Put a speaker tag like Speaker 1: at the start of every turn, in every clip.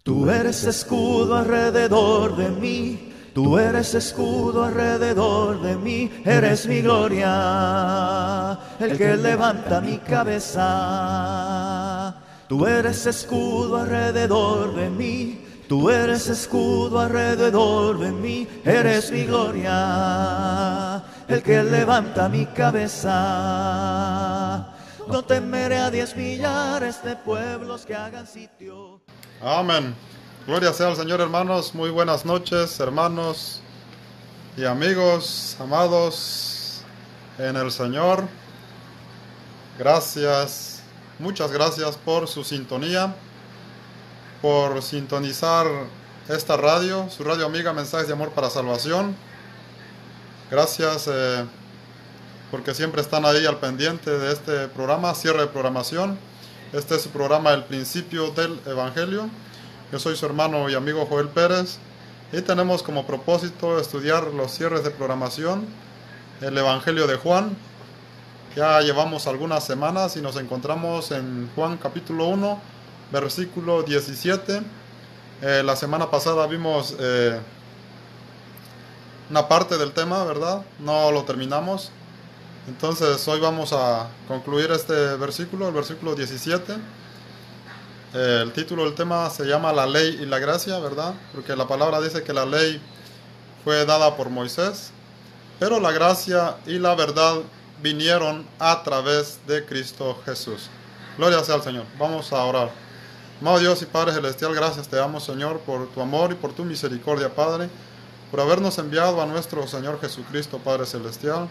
Speaker 1: Tú eres escudo alrededor de mí, tú eres escudo alrededor de mí, eres mi gloria, el que levanta mi cabeza. Tú eres escudo alrededor de mí, tú eres escudo alrededor de mí, eres mi gloria, el que levanta mi cabeza. No temeré a 10 millares de pueblos que hagan sitio.
Speaker 2: Amén. Gloria sea al Señor, hermanos. Muy buenas noches, hermanos y amigos, amados en el Señor. Gracias, muchas gracias por su sintonía, por sintonizar esta radio, su radio amiga Mensajes de Amor para Salvación. Gracias porque siempre están ahí al pendiente de este programa, cierre de programación. Este es su programa El Principio del Evangelio. Yo soy su hermano y amigo Joel Pérez y tenemos como propósito estudiar los cierres de programación, el Evangelio de Juan. Ya llevamos algunas semanas y nos encontramos en Juan capítulo 1, versículo 17. La semana pasada vimos una parte del tema, ¿verdad? No lo terminamos. Entonces hoy vamos a concluir este versículo, el versículo 17. El título del tema se llama La Ley y la Gracia, ¿verdad? Porque la palabra dice que la ley fue dada por Moisés, pero la gracia y la verdad vinieron a través de Cristo Jesús. Gloria sea al Señor. Vamos a orar. Amado Dios y Padre Celestial, gracias te damos, Señor, por tu amor y por tu misericordia, Padre, por habernos enviado a nuestro Señor Jesucristo, Padre Celestial.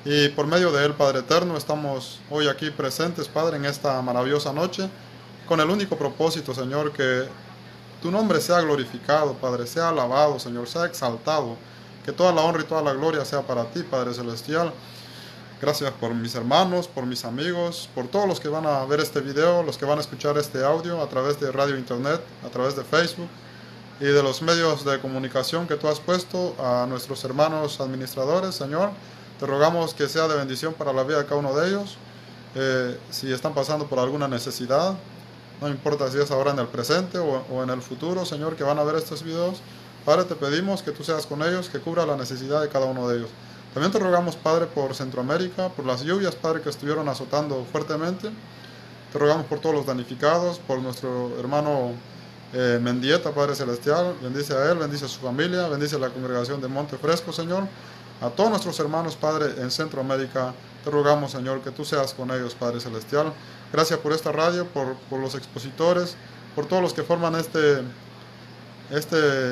Speaker 2: Y por medio de Él, Padre Eterno, estamos hoy aquí presentes, Padre, en esta maravillosa noche, con el único propósito, Señor, que tu nombre sea glorificado, Padre, sea alabado, Señor, sea exaltado, que toda la honra y toda la gloria sea para ti, Padre Celestial. Gracias por mis hermanos, por mis amigos, por todos los que van a ver este video, los que van a escuchar este audio a través de radio, internet, a través de Facebook y de los medios de comunicación que tú has puesto a nuestros hermanos administradores, Señor. Te rogamos que sea de bendición para la vida de cada uno de ellos. Si están pasando por alguna necesidad, no importa si es ahora en el presente o en el futuro, Señor, que van a ver estos videos, Padre, te pedimos que tú seas con ellos, que cubra la necesidad de cada uno de ellos. También te rogamos, Padre, por Centroamérica, por las lluvias, Padre, que estuvieron azotando fuertemente. Te rogamos por todos los damnificados, por nuestro hermano Mendieta, Padre Celestial. Bendice a él, bendice a su familia, bendice a la congregación de Monte Fresco, Señor. A todos nuestros hermanos, Padre, en Centroamérica, te rogamos, Señor, que tú seas con ellos, Padre Celestial. Gracias por esta radio, por los expositores, por todos los que forman este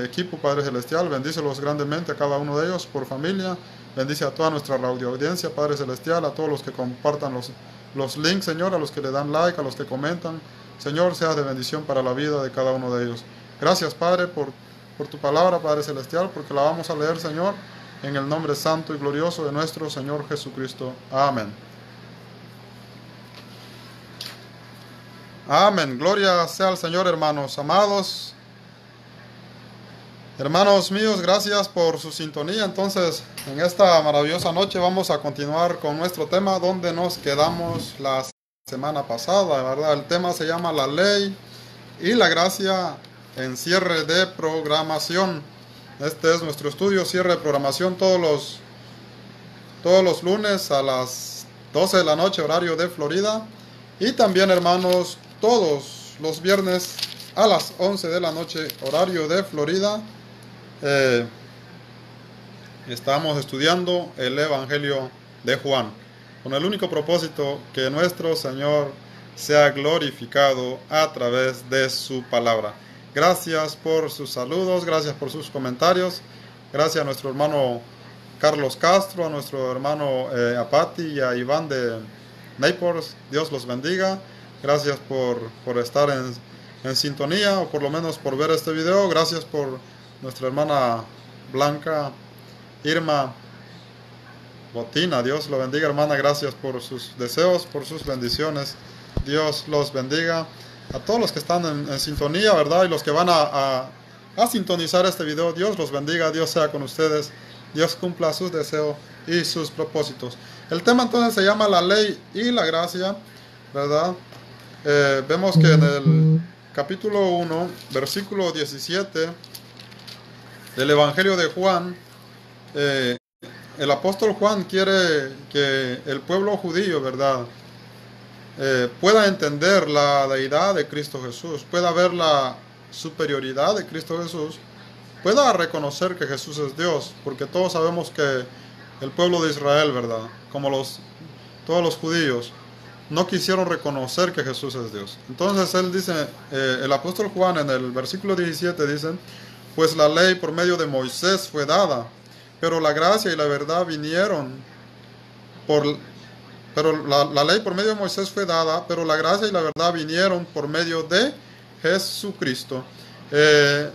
Speaker 2: equipo, Padre Celestial. Bendícelos grandemente a cada uno de ellos, por familia. Bendice a toda nuestra radio audiencia, Padre Celestial, a todos los que compartan los links, Señor, a los que le dan like, a los que comentan. Señor, sea de bendición para la vida de cada uno de ellos. Gracias, Padre, por tu palabra, Padre Celestial, porque la vamos a leer, Señor, en el nombre santo y glorioso de nuestro Señor Jesucristo. Amén. Amén. Gloria sea al Señor, hermanos amados. Hermanos míos, gracias por su sintonía. Entonces, en esta maravillosa noche vamos a continuar con nuestro tema donde nos quedamos la semana pasada, ¿verdad? El tema se llama La Ley y la Gracia en cierre de programación. Este es nuestro estudio, cierre de programación todos los lunes a las 12 de la noche, horario de Florida. Y también, hermanos, todos los viernes a las 11 de la noche, horario de Florida. Estamos estudiando el Evangelio de Juan, con el único propósito que nuestro Señor sea glorificado a través de su palabra. Gracias por sus saludos, gracias por sus comentarios, gracias a nuestro hermano Carlos Castro, a nuestro hermano Apati y a Iván de Naples. Dios los bendiga. Gracias por estar en sintonía, o por lo menos por ver este video. Gracias por nuestra hermana Blanca Irma Botina. Dios lo bendiga, hermana. Gracias por sus deseos, por sus bendiciones. Dios los bendiga. A todos los que están en sintonía, ¿verdad? Y los que van a sintonizar este video, Dios los bendiga, Dios sea con ustedes, Dios cumpla sus deseos y sus propósitos. El tema entonces se llama La Ley y la Gracia, ¿verdad? Vemos que capítulo 1, versículo 17 del Evangelio de Juan. El apóstol Juan quiere que el pueblo judío, ¿verdad?, pueda entender la deidad de Cristo Jesús, pueda ver la superioridad de Cristo Jesús, pueda reconocer que Jesús es Dios, porque todos sabemos que el pueblo de Israel, ¿verdad?, como todos los judíos, no quisieron reconocer que Jesús es Dios. Entonces él dice, el apóstol Juan en el versículo 17 dice, pues la ley por medio de Moisés fue dada, pero la gracia y la verdad vinieron pero la ley por medio de Moisés fue dada, pero la gracia y la verdad vinieron por medio de Jesucristo.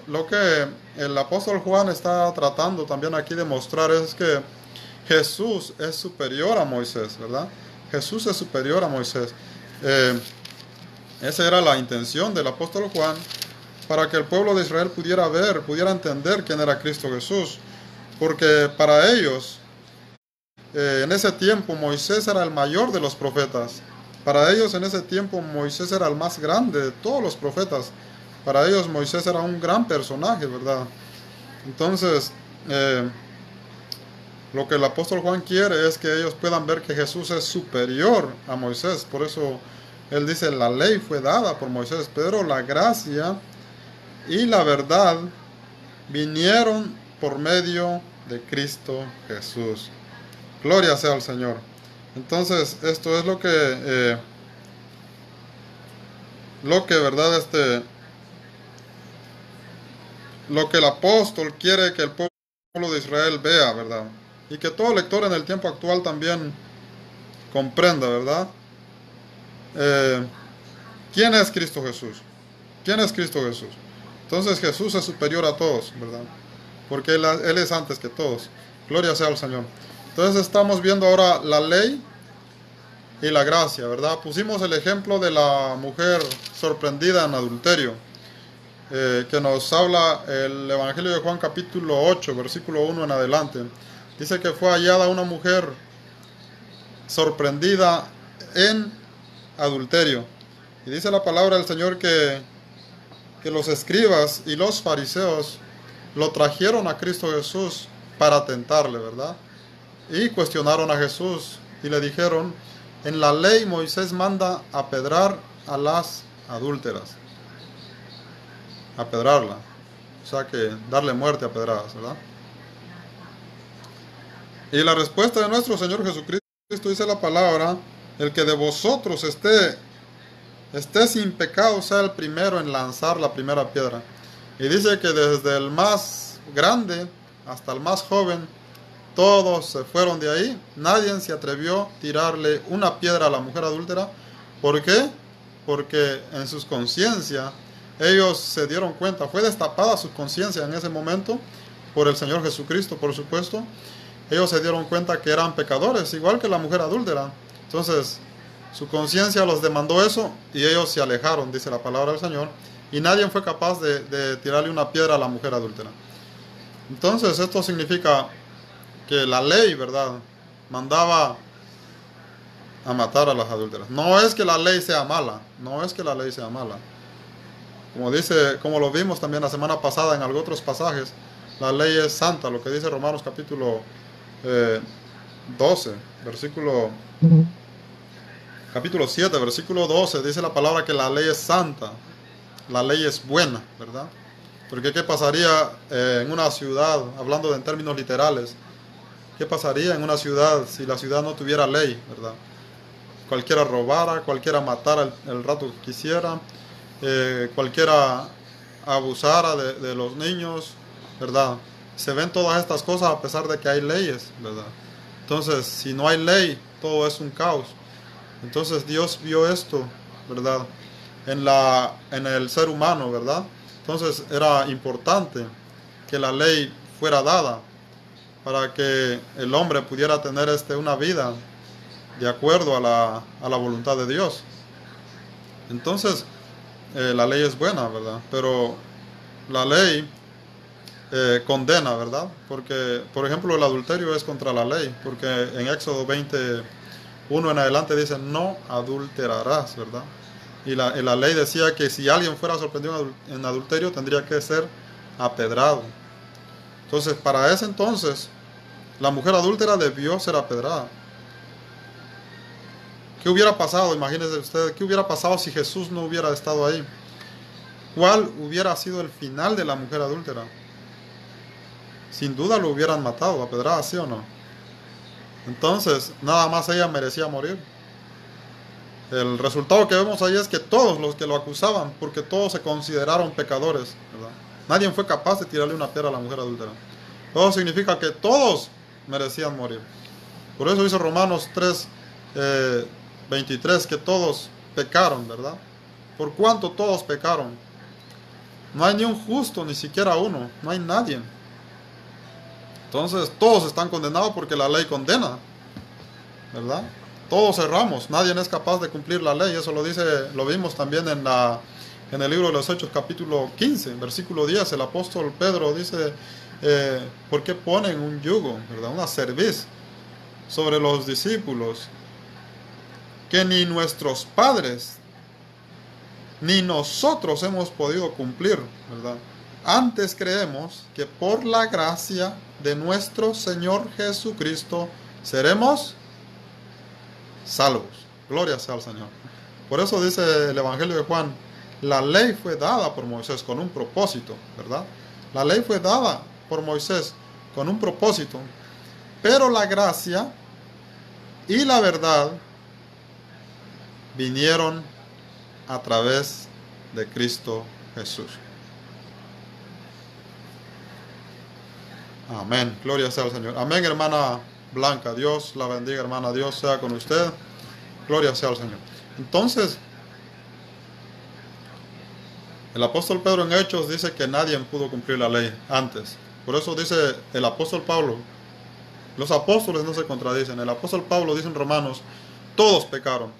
Speaker 2: Lo que el apóstol Juan está tratando también aquí de mostrar es que Jesús es superior a Moisés, ¿verdad? Jesús es superior a Moisés. Esa era la intención del apóstol Juan, para que el pueblo de Israel pudiera ver, pudiera entender quién era Cristo Jesús. Porque para ellos, en ese tiempo, Moisés era el mayor de los profetas. Para ellos, en ese tiempo, Moisés era el más grande de todos los profetas. Para ellos, Moisés era un gran personaje, ¿verdad? Entonces, lo que el apóstol Juan quiere es que ellos puedan ver que Jesús es superior a Moisés. Por eso él dice, la ley fue dada por Moisés, pero la gracia y la verdad vinieron por medio de Cristo Jesús. Gloria sea al Señor. Entonces, esto es lo que verdad, lo que el apóstol quiere que el pueblo de Israel vea, ¿verdad? Y que todo lector en el tiempo actual también comprenda, ¿verdad? ¿Quién es Cristo Jesús? ¿Quién es Cristo Jesús? Entonces Jesús es superior a todos, ¿verdad? Porque Él es antes que todos. Gloria sea al Señor. Entonces estamos viendo ahora la ley y la gracia, ¿verdad? Pusimos el ejemplo de la mujer sorprendida en adulterio, que nos habla el Evangelio de Juan capítulo 8, versículo 1 en adelante. Dice que fue hallada una mujer sorprendida en adulterio. Y dice la palabra del Señor que los escribas y los fariseos lo trajeron a Cristo Jesús para tentarle, ¿verdad? Y cuestionaron a Jesús y le dijeron, en la ley Moisés manda apedrar a las adúlteras. Apedrarla. O sea que darle muerte a pedradas, ¿verdad? Y la respuesta de nuestro Señor Jesucristo dice la palabra, el que de vosotros esté sin pecado sea el primero en lanzar la primera piedra. Y dice que desde el más grande hasta el más joven, todos se fueron de ahí. Nadie se atrevió a tirarle una piedra a la mujer adúltera. ¿Por qué? Porque en sus conciencias ellos se dieron cuenta, fue destapada su conciencia en ese momento por el Señor Jesucristo, por supuesto. Ellos se dieron cuenta que eran pecadores, igual que la mujer adúltera. Entonces, su conciencia los demandó eso y ellos se alejaron, dice la palabra del Señor. Y nadie fue capaz de tirarle una piedra a la mujer adúltera. Entonces, esto significa que la ley, ¿verdad?, mandaba a matar a las adúlteras. No es que la ley sea mala, no es que la ley sea mala. Como lo vimos también la semana pasada en algunos otros pasajes, la ley es santa, lo que dice Romanos capítulo 12, capítulo 7, versículo 12, dice la palabra que la ley es santa, la ley es buena, ¿verdad? Porque ¿qué pasaría en una ciudad, hablando en términos literales, qué pasaría en una ciudad si la ciudad no tuviera ley, ¿verdad? Cualquiera robara, cualquiera matara el rato que quisiera, cualquiera abusara de los niños, ¿verdad? Se ven todas estas cosas a pesar de que hay leyes, ¿verdad? Entonces, si no hay ley, todo es un caos. Entonces Dios vio esto, ¿verdad?, en el ser humano, ¿verdad? Entonces era importante que la ley fuera dada para que el hombre pudiera tener una vida de acuerdo a la voluntad de Dios. Entonces, la ley es buena, ¿verdad? Pero la ley condena, ¿verdad? Porque, por ejemplo, el adulterio es contra la ley, porque en Éxodo 21 en adelante dice, no adulterarás, ¿verdad? Y la ley decía que si alguien fuera sorprendido en adulterio tendría que ser apedrado. Entonces, para ese entonces, la mujer adúltera debió ser apedrada. ¿Qué hubiera pasado? Imagínense ustedes, ¿qué hubiera pasado si Jesús no hubiera estado ahí? ¿Cuál hubiera sido el final de la mujer adúltera? Sin duda lo hubieran matado a pedradas, ¿sí o no? Entonces, nada más ella merecía morir. El resultado que vemos ahí es que todos los que lo acusaban, porque todos se consideraron pecadores, ¿verdad? Nadie fue capaz de tirarle una piedra a la mujer adúltera. Todo significa que todos merecían morir. Por eso dice Romanos 3, 23, que todos pecaron, ¿verdad? Por cuanto todos pecaron. No hay ni un justo, ni siquiera uno. No hay nadie. Entonces todos están condenados porque la ley condena, ¿verdad? Todos erramos. Nadie es capaz de cumplir la ley. Eso lo vimos también en el libro de los Hechos, capítulo 15, versículo 10. El apóstol Pedro dice, ¿por qué ponen un yugo, ¿verdad? Una cerviz sobre los discípulos que ni nuestros padres ni nosotros hemos podido cumplir, ¿verdad? Antes creemos que por la gracia de nuestro Señor Jesucristo seremos salvos. Gloria sea al Señor. Por eso dice el Evangelio de Juan, la ley fue dada por Moisés con un propósito, ¿verdad? La ley fue dada por Moisés con un propósito, pero la gracia y la verdad vinieron a través de Cristo Jesús. Amén. Gloria sea al Señor. Amén, hermana Blanca. Dios la bendiga, hermana. Dios sea con usted. Gloria sea al Señor. Entonces, el apóstol Pedro en Hechos dice que nadie pudo cumplir la ley antes. Por eso dice el apóstol Pablo, los apóstoles no se contradicen. El apóstol Pablo dice en Romanos, todos pecaron.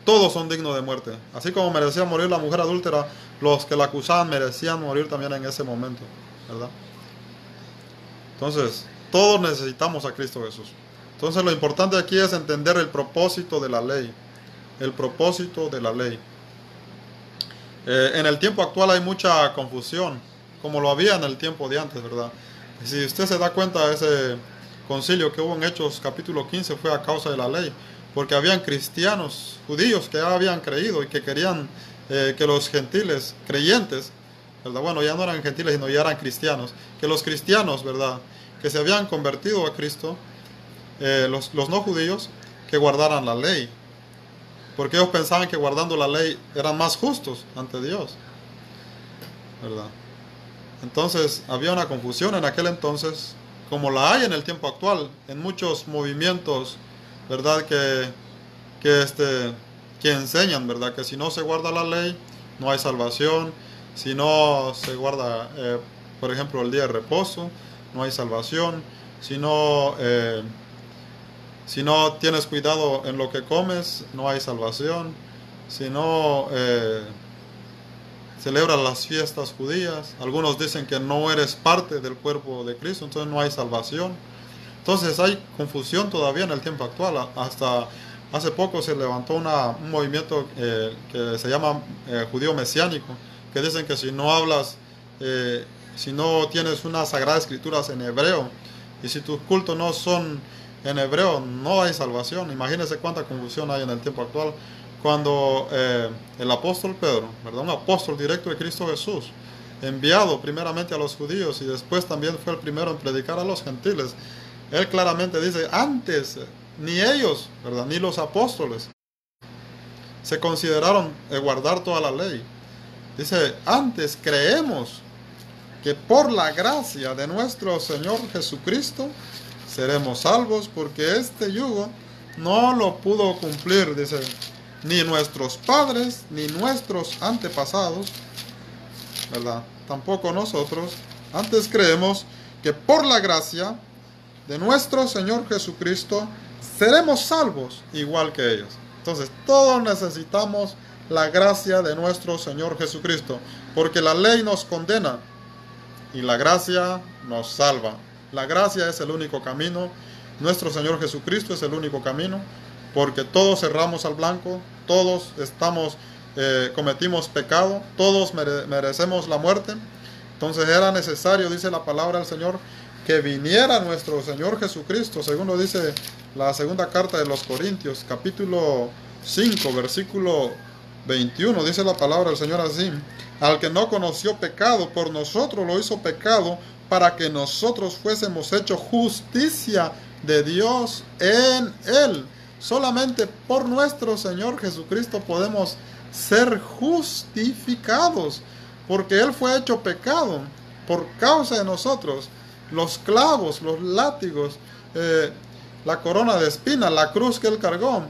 Speaker 2: Todos son dignos de muerte. Así como merecía morir la mujer adúltera, los que la acusaban merecían morir también en ese momento, ¿verdad? Entonces, todos necesitamos a Cristo Jesús. Entonces, lo importante aquí es entender el propósito de la ley. El propósito de la ley. En el tiempo actual hay mucha confusión, como lo había en el tiempo de antes, ¿verdad? Si usted se da cuenta, ese concilio que hubo en Hechos capítulo 15 fue a causa de la ley. Porque habían cristianos, judíos, que ya habían creído y que querían que los gentiles, creyentes, ¿verdad? Bueno, ya no eran gentiles, sino ya eran cristianos. Que los cristianos, ¿verdad? Que se habían convertido a Cristo, los no judíos, que guardaran la ley. Porque ellos pensaban que guardando la ley eran más justos ante Dios, ¿verdad? Entonces, había una confusión en aquel entonces, como la hay en el tiempo actual, en muchos movimientos, ¿verdad? Que enseñan, ¿verdad? Que si no se guarda la ley, no hay salvación. Si no se guarda, por ejemplo, el día de reposo, no hay salvación. Si no tienes cuidado en lo que comes, no hay salvación. Si no celebras las fiestas judías, algunos dicen que no eres parte del cuerpo de Cristo, entonces no hay salvación. Entonces hay confusión todavía en el tiempo actual. Hasta hace poco se levantó un movimiento que se llama judío mesiánico, que dicen que si no hablas, si no tienes unas sagradas escrituras en hebreo, y si tus cultos no son en hebreo, no hay salvación. Imagínense cuánta confusión hay en el tiempo actual. Cuando el apóstol Pedro, ¿verdad? Un apóstol directo de Cristo Jesús, enviado primeramente a los judíos y después también fue el primero en predicar a los gentiles, él claramente dice, antes ni ellos, ¿verdad? Ni los apóstoles se consideraron guardar toda la ley. Dice, antes creemos que por la gracia de nuestro Señor Jesucristo seremos salvos, porque este yugo no lo pudo cumplir, dice, ni nuestros padres, ni nuestros antepasados, ¿verdad? Tampoco nosotros. Antes creemos que por la gracia de nuestro Señor Jesucristo seremos salvos igual que ellos. Entonces, todos necesitamos la gracia de nuestro Señor Jesucristo, porque la ley nos condena y la gracia nos salva. La gracia es el único camino, nuestro Señor Jesucristo es el único camino, porque todos cerramos al blanco, todos estamos cometimos pecado, todos merecemos la muerte. Entonces era necesario, dice la palabra del Señor, que viniera nuestro Señor Jesucristo, según lo dice la segunda carta de los Corintios, capítulo 5, versículo 21, dice la palabra del Señor así: al que no conoció pecado, por nosotros lo hizo pecado, para que nosotros fuésemos hechos justicia de Dios en Él. Solamente por nuestro Señor Jesucristo podemos ser justificados, porque Él fue hecho pecado por causa de nosotros. Los clavos, los látigos, la corona de espinas, la cruz que Él cargó,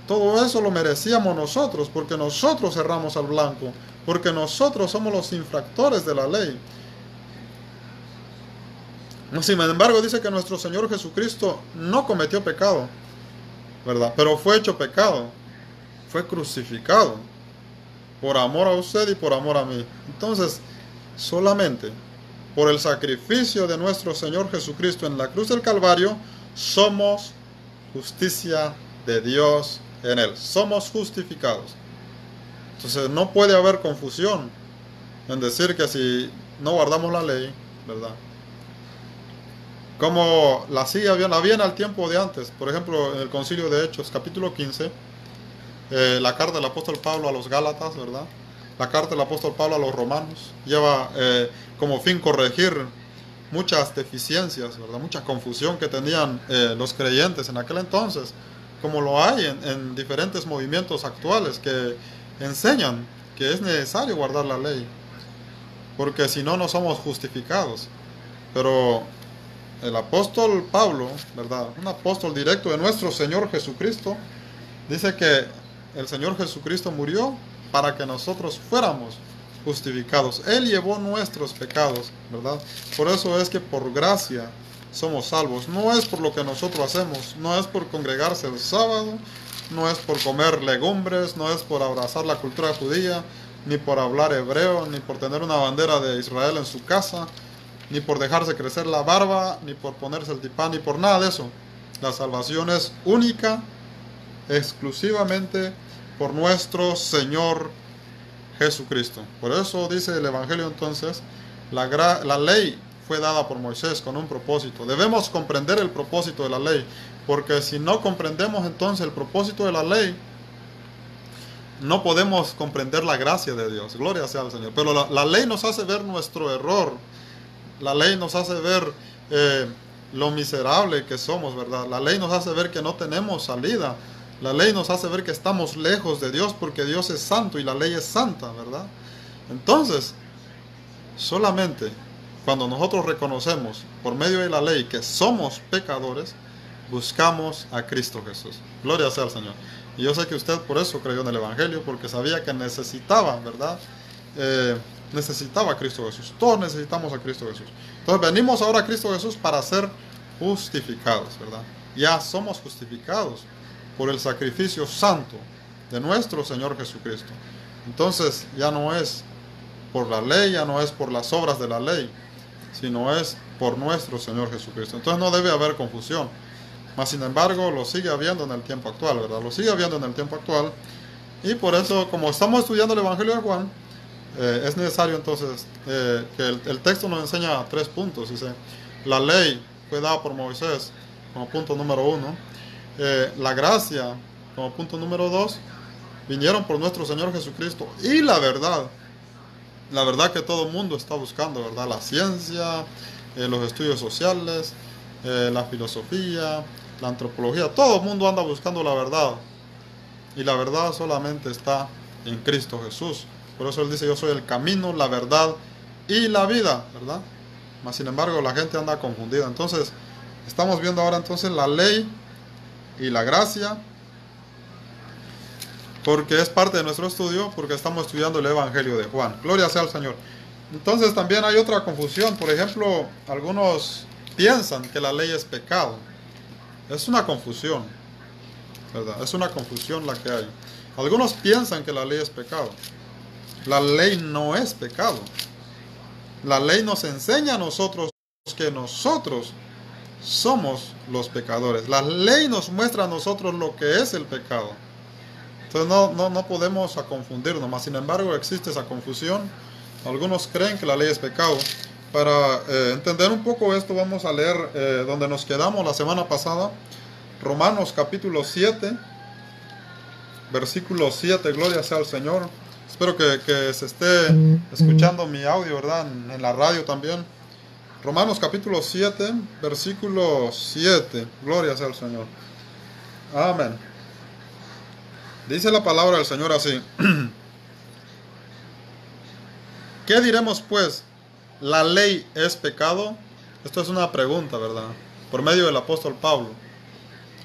Speaker 2: todo eso lo merecíamos nosotros, porque nosotros erramos al blanco, porque nosotros somos los infractores de la ley. Sin embargo, dice que nuestro Señor Jesucristo no cometió pecado, ¿verdad? Pero fue hecho pecado, fue crucificado, por amor a usted y por amor a mí. Entonces, solamente por el sacrificio de nuestro Señor Jesucristo en la cruz del Calvario, somos justicia de Dios en Él. Somos justificados. Entonces, no puede haber confusión en decir que si no guardamos la ley, ¿verdad?, como la había en el tiempo de antes. Por ejemplo, en el Concilio de Hechos, capítulo 15, la carta del apóstol Pablo a los Gálatas, ¿verdad? La carta del apóstol Pablo a los Romanos lleva como fin corregir muchas deficiencias, ¿verdad? Mucha confusión que tenían los creyentes en aquel entonces, como lo hay en diferentes movimientos actuales que enseñan que es necesario guardar la ley, porque si no, no somos justificados. Pero el apóstol Pablo, ¿verdad?, un apóstol directo de nuestro Señor Jesucristo, dice que el Señor Jesucristo murió para que nosotros fuéramos justificados. Él llevó nuestros pecados, ¿verdad? Por eso es que por gracia somos salvos. No es por lo que nosotros hacemos, no es por congregarse el sábado, no es por comer legumbres, no es por abrazar la cultura judía, ni por hablar hebreo, ni por tener una bandera de Israel en su casa, ni por dejarse crecer la barba, ni por ponerse el tipán, ni por nada de eso. La salvación es única, exclusivamente por nuestro Señor Jesucristo. Por eso dice el Evangelio entonces, la ley fue dada por Moisés con un propósito. Debemos comprender el propósito de la ley, porque si no comprendemos entonces el propósito de la ley, no podemos comprender la gracia de Dios. Gloria sea al Señor. Pero la ley nos hace ver nuestro error. La ley nos hace ver lo miserable que somos, ¿verdad? La ley nos hace ver que no tenemos salida. La ley nos hace ver que estamos lejos de Dios, porque Dios es santo y la ley es santa, ¿verdad? Entonces, solamente cuando nosotros reconocemos por medio de la ley que somos pecadores, buscamos a Cristo Jesús. Gloria sea al Señor. Y yo sé que usted por eso creyó en el Evangelio, porque sabía que necesitaba, ¿verdad?, necesitaba a Cristo Jesús. Todos necesitamos a Cristo Jesús. Entonces venimos ahora a Cristo Jesús para ser justificados, ¿verdad? Ya somos justificados por el sacrificio santo de nuestro Señor Jesucristo. Entonces ya no es por la ley, ya no es por las obras de la ley, sino es por nuestro Señor Jesucristo. Entonces no debe haber confusión. Mas sin embargo lo sigue habiendo en el tiempo actual, ¿verdad? Lo sigue habiendo en el tiempo actual. Y por eso, como estamos estudiando el Evangelio de Juan, es necesario entonces que el texto nos enseña 3 puntos. Dice, la ley fue dada por Moisés como punto número 1, la gracia como punto número 2, vinieron por nuestro Señor Jesucristo, y la verdad que todo el mundo está buscando, ¿verdad? La ciencia, los estudios sociales, la filosofía, la antropología, todo el mundo anda buscando la verdad, y la verdad solamente está en Cristo Jesús. Por eso Él dice, yo soy el camino, la verdad y la vida, ¿verdad? Mas sin embargo la gente anda confundida. Entonces estamos viendo ahora entonces la ley y la gracia, porque es parte de nuestro estudio, porque estamos estudiando el Evangelio de Juan. Gloria sea al Señor. Entonces también hay otra confusión. Por ejemplo, algunos piensan que la ley es pecado. Es una confusión, ¿verdad? Es una confusión la que hay. Algunos piensan que la ley es pecado. La ley no es pecado. La ley nos enseña a nosotros que nosotros somos los pecadores. La ley nos muestra a nosotros lo que es el pecado. Entonces no podemos confundirnos, mas sin embargo existe esa confusión. Algunos creen que la ley es pecado. Para entender un poco esto, vamos a leer donde nos quedamos la semana pasada, Romanos capítulo 7, versículo 7, gloria sea al Señor. Espero que se esté escuchando mi audio, ¿verdad? En la radio también. Romanos capítulo 7, versículo 7, gloria sea al Señor. Amén. Dice la palabra del Señor así. ¿Qué diremos pues? ¿La ley es pecado? Esto es una pregunta, ¿verdad? Por medio del apóstol Pablo.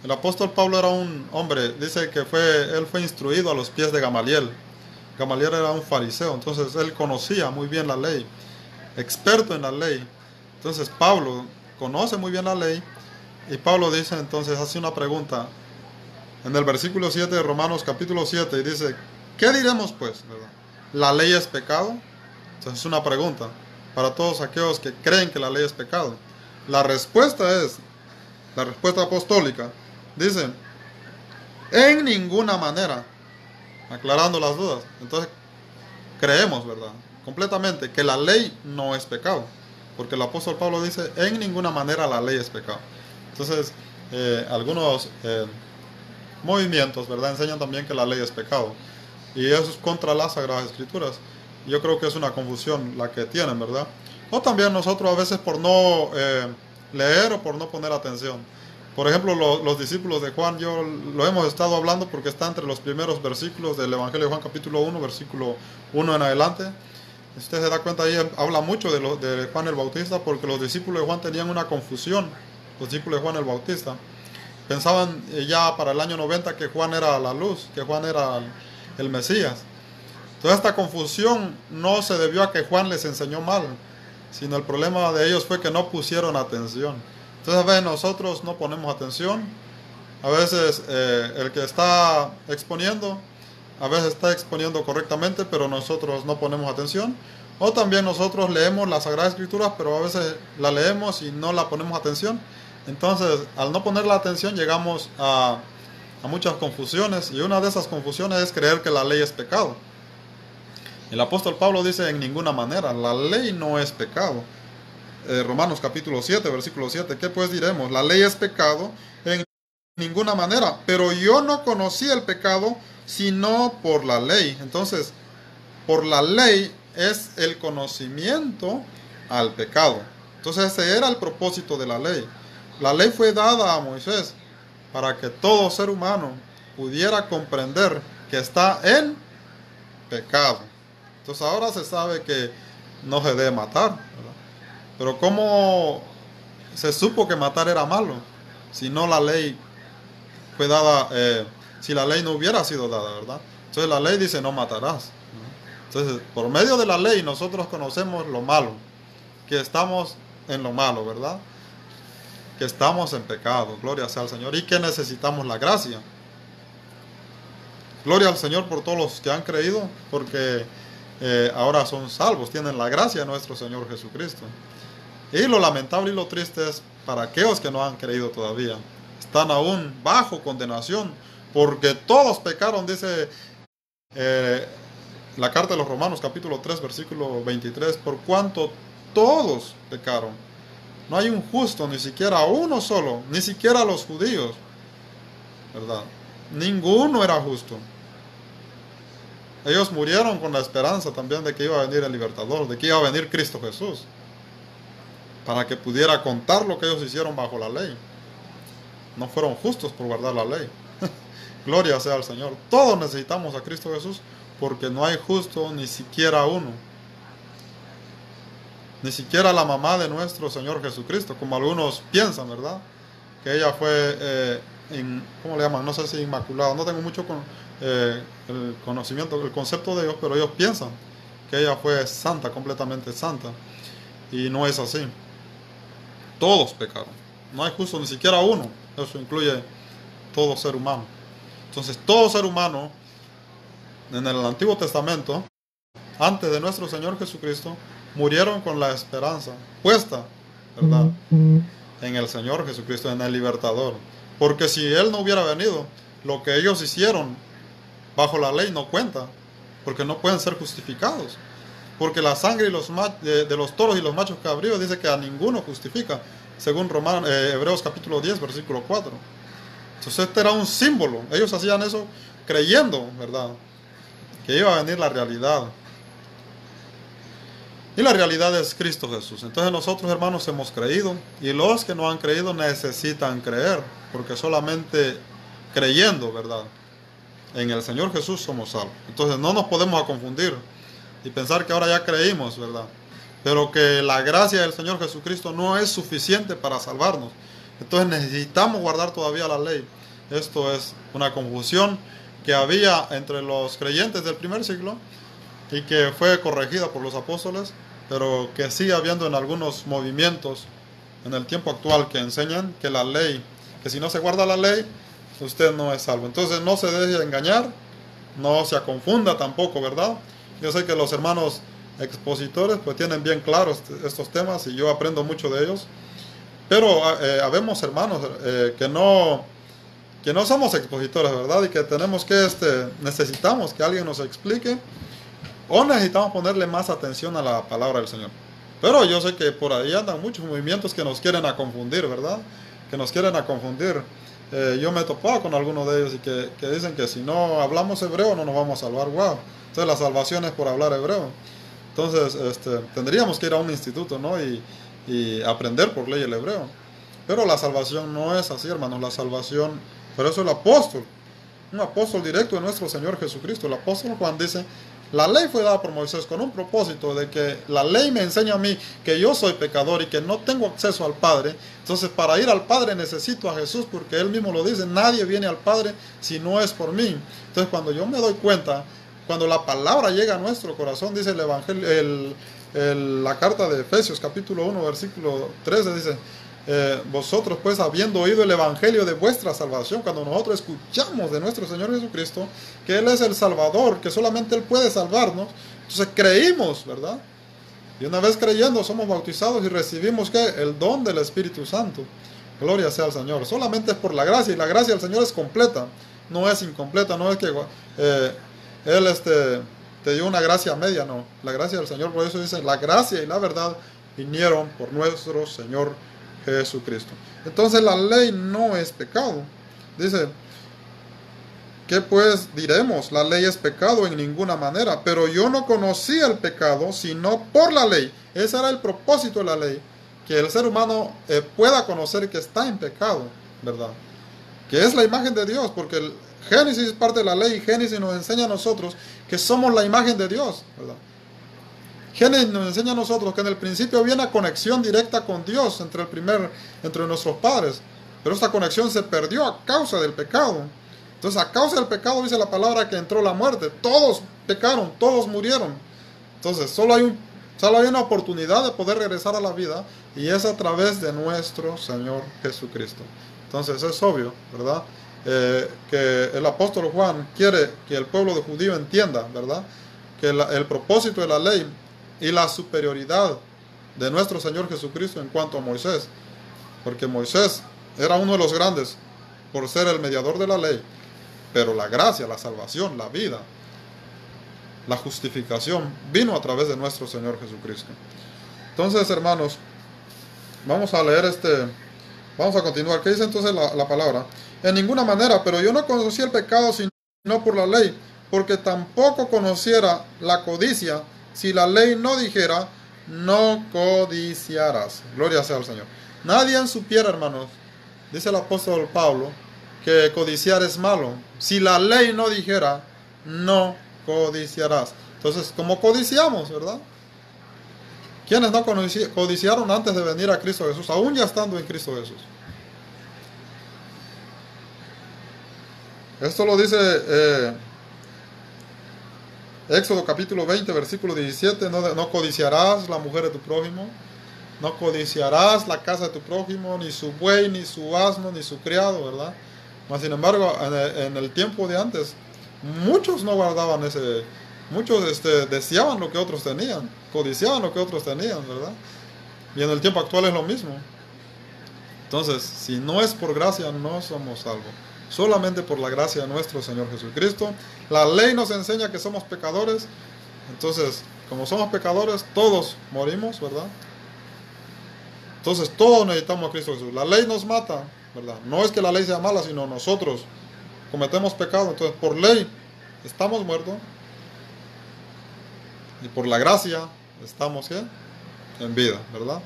Speaker 2: El apóstol Pablo era un hombre, dice que él fue instruido a los pies de Gamaliel. Gamaliel era un fariseo, entonces él conocía muy bien la ley, experto en la ley. Entonces Pablo conoce muy bien la ley y Pablo dice entonces, hace una pregunta en el versículo 7 de Romanos capítulo 7 y dice, ¿qué diremos pues? ¿Verdad? ¿La ley es pecado? Entonces es una pregunta para todos aquellos que creen que la ley es pecado. La respuesta es, la respuesta apostólica, dice, en ninguna manera, aclarando las dudas. Entonces creemos, ¿verdad? Completamente que la ley no es pecado, porque el apóstol Pablo dice, en ninguna manera la ley es pecado. Entonces, algunos movimientos, ¿verdad?, enseñan también que la ley es pecado, y eso es contra las Sagradas Escrituras. Yo creo que es una confusión la que tienen, ¿verdad? O también nosotros a veces por no leer o por no poner atención. Por ejemplo, los discípulos de Juan, yo lo hemos estado hablando porque está entre los primeros versículos del Evangelio de Juan capítulo 1, versículo 1 en adelante. Usted se da cuenta ahí, habla mucho de Juan el Bautista, porque los discípulos de Juan tenían una confusión, los discípulos de Juan el Bautista. Pensaban ya para el año 90 que Juan era la luz, que Juan era el Mesías. Toda esta confusión no se debió a que Juan les enseñó mal, sino el problema de ellos fue que no pusieron atención. Entonces a veces nosotros no ponemos atención, a veces el que está exponiendo, a veces está exponiendo correctamente, pero nosotros no ponemos atención. O también nosotros leemos las Sagradas Escrituras, pero a veces la leemos y no la ponemos atención. Entonces, al no poner la atención, llegamos a muchas confusiones, y una de esas confusiones es creer que la ley es pecado. El apóstol Pablo dice, en ninguna manera, la ley no es pecado. Romanos capítulo 7, versículo 7, ¿qué pues diremos? La ley es pecado en ninguna manera, pero yo no conocí el pecado sino por la ley. Entonces, por la ley es el conocimiento al pecado. Entonces, ese era el propósito de la ley. La ley fue dada a Moisés para que todo ser humano pudiera comprender que está en pecado. Entonces ahora se sabe que no se debe matar, ¿verdad? Pero ¿cómo se supo que matar era malo? Si no la ley fue dada, si la ley no hubiera sido dada, ¿verdad? Entonces la ley dice no matarás, ¿no? Entonces por medio de la ley nosotros conocemos lo malo, que estamos en lo malo, ¿verdad? Que estamos en pecado, gloria sea al Señor, y que necesitamos la gracia. Gloria al Señor por todos los que han creído, porque ahora son salvos, tienen la gracia de nuestro Señor Jesucristo. Y lo lamentable y lo triste es para aquellos que no han creído todavía. Están aún bajo condenación, porque todos pecaron, dice la carta de los Romanos capítulo 3, versículo 23, por cuanto todos pecaron. No hay un justo, ni siquiera uno solo, ni siquiera los judíos, ¿verdad? Ninguno era justo. Ellos murieron con la esperanza también de que iba a venir el libertador, de que iba a venir Cristo Jesús, para que pudiera contar lo que ellos hicieron bajo la ley. No fueron justos por guardar la ley. Gloria sea al Señor. Todos necesitamos a Cristo Jesús, porque no hay justo ni siquiera uno. Ni siquiera la mamá de nuestro Señor Jesucristo, como algunos piensan, ¿verdad? Que ella fue, ¿cómo le llaman? No sé si inmaculada. No tengo mucho el conocimiento, el concepto de ellos, pero ellos piensan que ella fue santa, completamente santa. Y no es así. Todos pecaron. No hay justo ni siquiera uno. Eso incluye todo ser humano. Entonces, todo ser humano en el Antiguo Testamento, antes de nuestro Señor Jesucristo, murieron con la esperanza puesta, ¿verdad?, en el Señor Jesucristo, en el libertador. Porque si Él no hubiera venido, lo que ellos hicieron bajo la ley no cuenta, porque no pueden ser justificados. Porque la sangre de los toros y los machos cabríos dice que a ninguno justifica, según Hebreos capítulo 10, versículo 4. Entonces este era un símbolo. Ellos hacían eso creyendo, ¿verdad?, que iba a venir la realidad. Y la realidad es Cristo Jesús. Entonces nosotros, hermanos, hemos creído, y los que no han creído necesitan creer, porque solamente creyendo, ¿verdad?, en el Señor Jesús somos salvos. Entonces no nos podemos confundir y pensar que ahora ya creímos, ¿verdad?, pero que la gracia del Señor Jesucristo no es suficiente para salvarnos. Entonces necesitamos guardar todavía la ley. Esto es una confusión que había entre los creyentes del primer siglo y que fue corregida por los apóstoles, pero que sigue habiendo en algunos movimientos en el tiempo actual que enseñan que la ley, que si no se guarda la ley, usted no es salvo. Entonces no se deje engañar, no se confunda tampoco, ¿verdad? Yo sé que los hermanos expositores pues tienen bien claros estos temas y yo aprendo mucho de ellos, pero habemos hermanos que no somos expositores, ¿verdad? Y que tenemos que, necesitamos que alguien nos explique, o necesitamos ponerle más atención a la palabra del Señor. Pero yo sé que por ahí andan muchos movimientos que nos quieren confundir, ¿verdad? Que nos quieren confundir. Yo me he topado con algunos de ellos y que dicen que si no hablamos hebreo no nos vamos a salvar. ¡Wow! Entonces la salvación es por hablar hebreo. Entonces tendríamos que ir a un instituto, ¿no?, y aprender por ley el hebreo. Pero la salvación no es así, hermanos. La salvación, por eso el apóstol, un apóstol directo de nuestro Señor Jesucristo, el apóstol Juan dice: la ley fue dada por Moisés con un propósito de que la ley me enseña a mí que yo soy pecador y que no tengo acceso al Padre. Entonces para ir al Padre necesito a Jesús, porque Él mismo lo dice: nadie viene al Padre si no es por mí. Entonces cuando yo me doy cuenta, cuando la palabra llega a nuestro corazón, dice el Evangelio, la carta de Efesios capítulo 1 versículo 13, dice: vosotros pues, habiendo oído el evangelio de vuestra salvación, cuando nosotros escuchamos de nuestro Señor Jesucristo que Él es el Salvador, que solamente Él puede salvarnos, entonces creímos, ¿verdad? Y una vez creyendo somos bautizados y recibimos ¿qué? El don del Espíritu Santo. Gloria sea al Señor. Solamente es por la gracia, y la gracia del Señor es completa, no es incompleta. No es que Él te dio una gracia media, no. La gracia del Señor, por eso dice: la gracia y la verdad vinieron por nuestro Señor Jesucristo. Entonces la ley no es pecado. Dice: ¿qué pues diremos? La ley es pecado en ninguna manera, pero yo no conocía el pecado sino por la ley. Ese era el propósito de la ley, que el ser humano pueda conocer que está en pecado, ¿verdad? Que es la imagen de Dios, porque el Génesis es parte de la ley, y Génesis nos enseña a nosotros que somos la imagen de Dios, ¿verdad? Génesis nos enseña a nosotros que en el principio había una conexión directa con Dios entre nuestros padres, pero esta conexión se perdió a causa del pecado. Entonces, a causa del pecado dice la palabra que entró la muerte. Todos pecaron, todos murieron. Entonces, solo hay una oportunidad de poder regresar a la vida, y es a través de nuestro Señor Jesucristo. Entonces, es obvio, ¿verdad?, que el apóstol Juan quiere que el pueblo de judío entienda, ¿verdad?, que el propósito de la ley y la superioridad de nuestro Señor Jesucristo en cuanto a Moisés, porque Moisés era uno de los grandes por ser el mediador de la ley, pero la gracia, la salvación, la vida, la justificación vino a través de nuestro Señor Jesucristo. Entonces, hermanos, vamos a leer vamos a continuar. ¿Qué dice entonces la palabra? En ninguna manera, pero yo no conocía el pecado sino por la ley, porque tampoco conociera la codicia si la ley no dijera: no codiciarás. Gloria sea al Señor. Nadie supiera, hermanos, dice el apóstol Pablo, que codiciar es malo, si la ley no dijera: no codiciarás. Entonces, ¿cómo codiciamos, verdad? ¿Quiénes no codiciaron antes de venir a Cristo Jesús, aún ya estando en Cristo Jesús? Esto lo dice Éxodo capítulo 20, versículo 17, no codiciarás la mujer de tu prójimo, no codiciarás la casa de tu prójimo, ni su buey, ni su asno, ni su criado, ¿verdad? Mas, sin embargo, en el tiempo de antes, muchos no guardaban muchos deseaban lo que otros tenían, codiciaban lo que otros tenían, ¿verdad? Y en el tiempo actual es lo mismo. Entonces, si no es por gracia, no somos salvos. solamente por la gracia de nuestro Señor Jesucristo. La ley nos enseña que somos pecadores, entonces, como somos pecadores, todos morimos, ¿verdad? Entonces, todos necesitamos a Cristo Jesús. La ley nos mata, ¿verdad? No es que la ley sea mala, sino nosotros cometemos pecado, entonces por ley estamos muertos, y por la gracia estamos, ¿qué?, en vida, ¿verdad?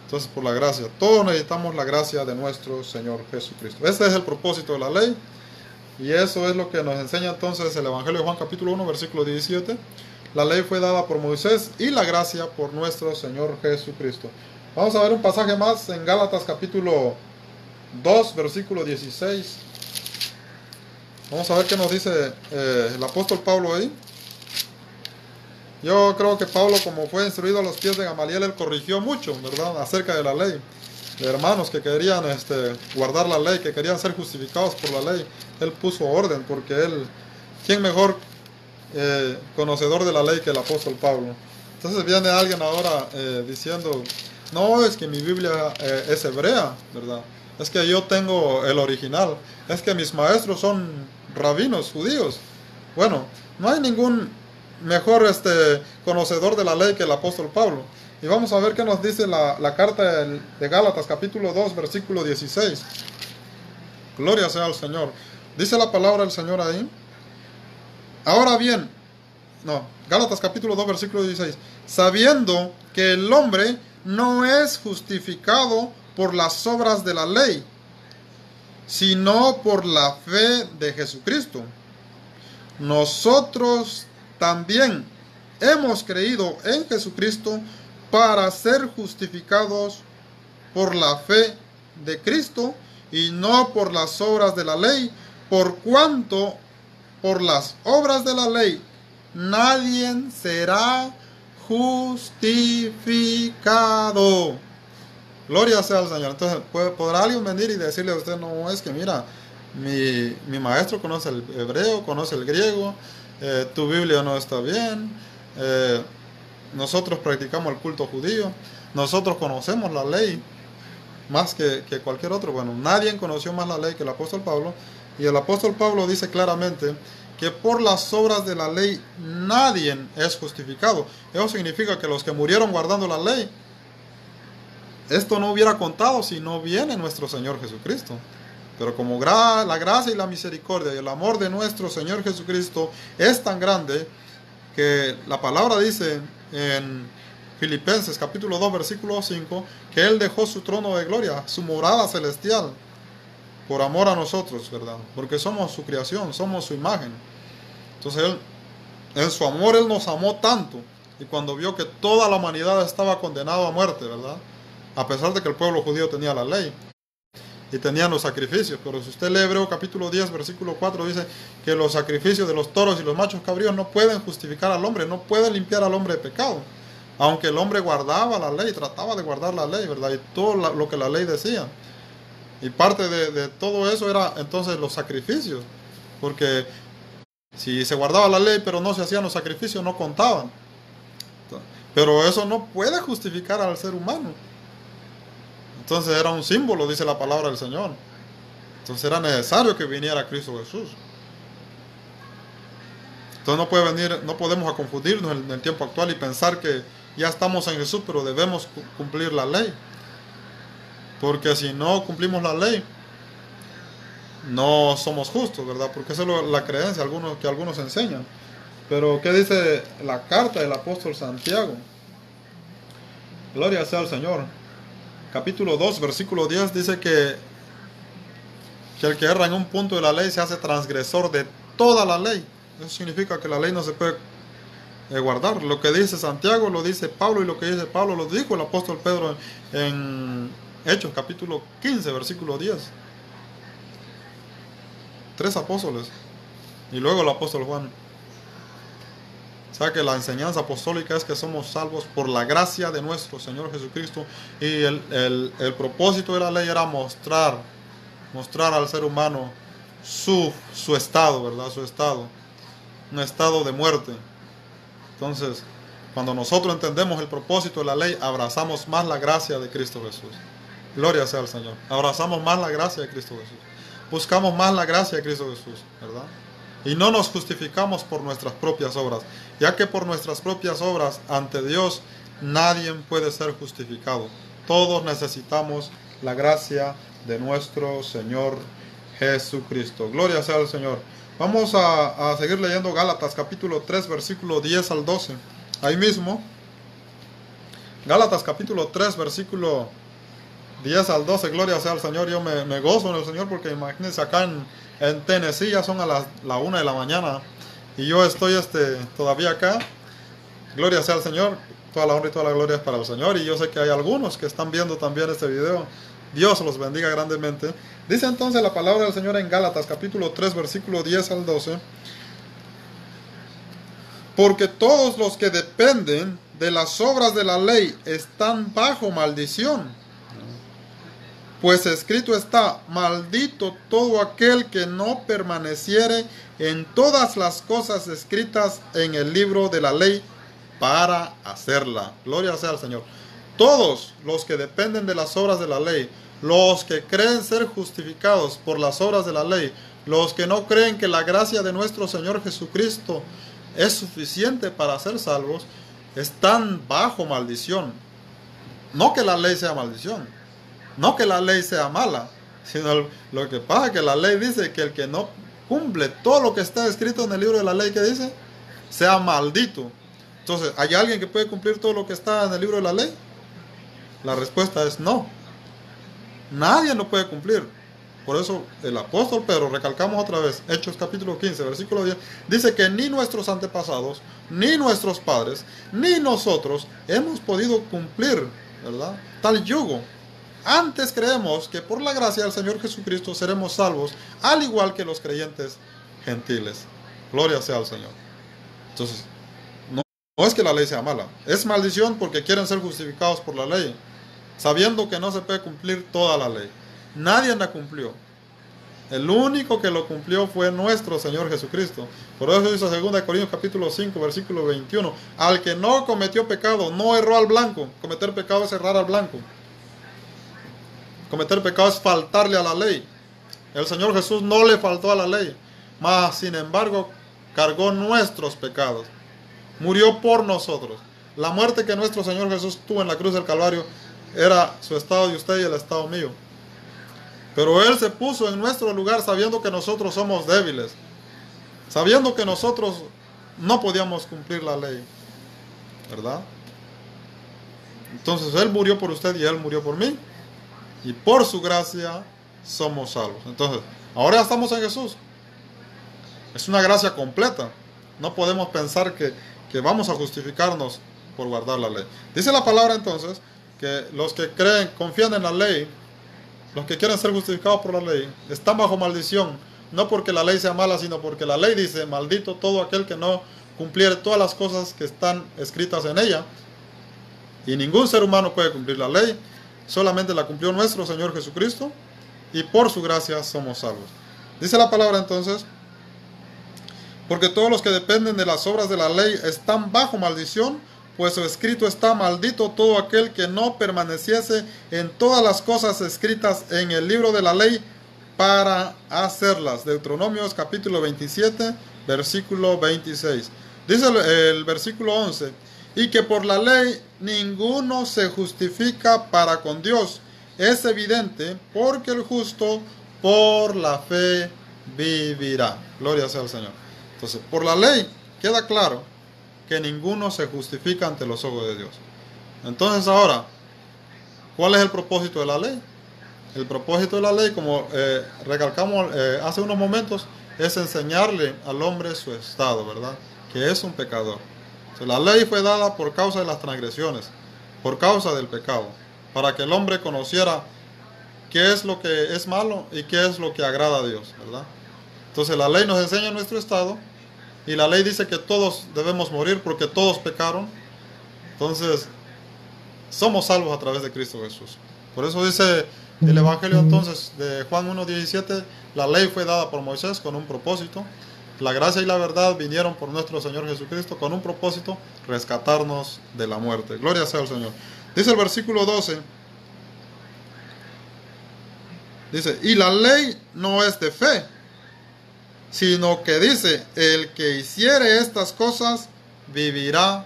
Speaker 2: Entonces, por la gracia, todos necesitamos la gracia de nuestro Señor Jesucristo. Este es el propósito de la ley, y eso es lo que nos enseña entonces el Evangelio de Juan capítulo 1, versículo 17. La ley fue dada por Moisés y la gracia por nuestro Señor Jesucristo. Vamos a ver un pasaje más en Gálatas capítulo 2, versículo 16. Vamos a ver qué nos dice el apóstol Pablo ahí. Yo creo que Pablo, como fue instruido a los pies de Gamaliel, él corrigió mucho, ¿verdad?, acerca de la ley. De hermanos que querían guardar la ley, que querían ser justificados por la ley. Él puso orden, porque él, ¿quién mejor conocedor de la ley que el apóstol Pablo? Entonces viene alguien ahora diciendo, no, es que mi Biblia es hebrea, ¿verdad? Es que yo tengo el original. Es que mis maestros son rabinos judíos. Bueno, no hay ningún mejor conocedor de la ley que el apóstol Pablo. Y vamos a ver qué nos dice la carta de Gálatas capítulo 2 versículo 16. Gloria sea al Señor. Dice la palabra del Señor ahí. Ahora bien, Gálatas capítulo 2 versículo 16. Sabiendo que el hombre no es justificado por las obras de la ley, sino por la fe de Jesucristo. Nosotros también hemos creído en Jesucristo para ser justificados por la fe de Cristo y no por las obras de la ley, por cuanto por las obras de la ley nadie será justificado. Gloria sea al Señor. Entonces, ¿podrá alguien venir y decirle a usted, no, es que mira, mi maestro conoce el hebreo, conoce el griego, tu Biblia no está bien, nosotros practicamos el culto judío, nosotros conocemos la ley más que cualquier otro? Bueno, nadie conoció más la ley que el apóstol Pablo, y el apóstol Pablo dice claramente que por las obras de la ley nadie es justificado. Eso significa que los que murieron guardando la ley, esto no hubiera contado si no viene nuestro Señor Jesucristo. Pero como la gracia y la misericordia y el amor de nuestro Señor Jesucristo es tan grande, que la palabra dice en Filipenses capítulo 2 versículo 5, que Él dejó su trono de gloria, su morada celestial, por amor a nosotros, ¿verdad? Porque somos su creación, somos su imagen. Entonces Él, en su amor, Él nos amó tanto, y cuando vio que toda la humanidad estaba condenada a muerte, ¿verdad?, a pesar de que el pueblo judío tenía la ley y tenían los sacrificios, pero si usted lee Hebreo capítulo 10 versículo 4, dice que los sacrificios de los toros y los machos cabríos no pueden justificar al hombre, no pueden limpiar al hombre de pecado, aunque el hombre guardaba la ley, trataba de guardar la ley, ¿verdad?, y todo lo que la ley decía. Y parte de todo eso era entonces los sacrificios, porque si se guardaba la ley pero no se hacían los sacrificios, no contaban. Pero eso no puede justificar al ser humano. Entonces era un símbolo, dice la palabra del Señor. Entonces era necesario que viniera Cristo Jesús. Entonces no podemos confundirnos en el tiempo actual y pensar que ya estamos en Jesús, pero debemos cumplir la ley. Porque si no cumplimos la ley, no somos justos, ¿verdad? Porque esa es la creencia que algunos enseñan. Pero ¿qué dice la carta del apóstol Santiago? Gloria sea al Señor. Capítulo 2, versículo 10 dice que el que erra en un punto de la ley se hace transgresor de toda la ley. Eso significa que la ley no se puede guardar. Lo que dice Santiago lo dice Pablo, y lo que dice Pablo lo dijo el apóstol Pedro en Hechos capítulo 15, versículo 10. 3 apóstoles y luego el apóstol Juan. O sea que la enseñanza apostólica es que somos salvos por la gracia de nuestro Señor Jesucristo, y el propósito de la ley era mostrar al ser humano su estado, ¿verdad? Su estado, un estado de muerte. Entonces, cuando nosotros entendemos el propósito de la ley, abrazamos más la gracia de Cristo Jesús. Gloria sea al Señor. Abrazamos más la gracia de Cristo Jesús. buscamos más la gracia de Cristo Jesús, ¿verdad? Y no nos justificamos por nuestras propias obras, ya que por nuestras propias obras ante Dios nadie puede ser justificado. Todos necesitamos la gracia de nuestro Señor Jesucristo. Gloria sea al Señor. Vamos a seguir leyendo Gálatas capítulo 3, versículo 10 al 12. Ahí mismo, Gálatas capítulo 3, versículo 10 al 12. Gloria sea al Señor. Yo me gozo en el Señor porque imagínense, acá en Tennessee ya son a la 1 de la mañana y yo estoy todavía acá. Gloria sea al Señor. Toda la honra y toda la gloria es para el Señor, y yo sé que hay algunos que están viendo también este video. Dios los bendiga grandemente. Dice entonces la palabra del Señor en Gálatas capítulo 3, versículo 10 al 12. Porque todos los que dependen de las obras de la ley están bajo maldición. Pues escrito está: maldito todo aquel que no permaneciere en todas las cosas escritas en el libro de la ley para hacerla. Gloria sea al Señor. Todos los que dependen de las obras de la ley, los que creen ser justificados por las obras de la ley, los que no creen que la gracia de nuestro Señor Jesucristo es suficiente para ser salvos, están bajo maldición. No que la ley sea maldición, no que la ley sea mala, sino lo que pasa es que la ley dice que el que no cumple todo lo que está escrito en el libro de la ley, que dice, sea maldito. Entonces, ¿hay alguien que puede cumplir todo lo que está en el libro de la ley? La respuesta es no. Nadie lo puede cumplir. Por eso el apóstol Pedro, recalcamos otra vez, Hechos capítulo 15, versículo 10, dice que ni nuestros antepasados, ni nuestros padres, ni nosotros hemos podido cumplir, ¿verdad?, tal yugo. Antes creemos que por la gracia del Señor Jesucristo seremos salvos, al igual que los creyentes gentiles. Gloria sea al Señor. Entonces, no es que la ley sea mala, es maldición porque quieren ser justificados por la ley, sabiendo que no se puede cumplir toda la ley. Nadie la cumplió. El único que lo cumplió fue nuestro Señor Jesucristo. Por eso dice 2 Corintios capítulo 5, versículo 21. Al que no cometió pecado, no erró al blanco. Cometer pecado es errar al blanco. Cometer pecado es faltarle a la ley. El Señor Jesús no le faltó a la ley, mas sin embargo cargó nuestros pecados. Murió por nosotros. La muerte que nuestro Señor Jesús tuvo en la cruz del Calvario era su estado de usted y el estado mío. Pero Él se puso en nuestro lugar sabiendo que nosotros somos débiles, sabiendo que nosotros no podíamos cumplir la ley, ¿verdad? Entonces Él murió por usted y Él murió por mí, y por su gracia somos salvos. Entonces, ahora ya estamos en Jesús. Es una gracia completa. No podemos pensar que vamos a justificarnos por guardar la ley. Dice la palabra entonces que los que creen, confían en la ley, los que quieren ser justificados por la ley, están bajo maldición, no porque la ley sea mala, sino porque la ley dice: maldito todo aquel que no cumpliere todas las cosas que están escritas en ella. Y ningún ser humano puede cumplir la ley, solamente la cumplió nuestro Señor Jesucristo, y por su gracia somos salvos. Dice la palabra entonces: porque todos los que dependen de las obras de la ley están bajo maldición, pues escrito está: maldito todo aquel que no permaneciese en todas las cosas escritas en el libro de la ley para hacerlas. Deuteronomios capítulo 27, versículo 26. Dice el versículo 11: y que por la ley ninguno se justifica para con Dios. Es evidente, porque el justo por la fe vivirá. Gloria sea al Señor. Entonces, por la ley queda claro que ninguno se justifica ante los ojos de Dios. Entonces ahora, ¿cuál es el propósito de la ley? El propósito de la ley, como recalcamos hace unos momentos, es enseñarle al hombre su estado, ¿verdad?, que es un pecador. Entonces, la ley fue dada por causa de las transgresiones, por causa del pecado, para que el hombre conociera qué es lo que es malo y qué es lo que agrada a Dios, ¿verdad? Entonces la ley nos enseña nuestro estado, y la ley dice que todos debemos morir porque todos pecaron. Entonces somos salvos a través de Cristo Jesús. Por eso dice el Evangelio entonces de Juan 1:17: la ley fue dada por Moisés con un propósito, la gracia y la verdad vinieron por nuestro Señor Jesucristo con un propósito: rescatarnos de la muerte. Gloria sea al Señor. Dice el versículo 12: Dice, y la ley no es de fe, sino que dice, el que hiciere estas cosas vivirá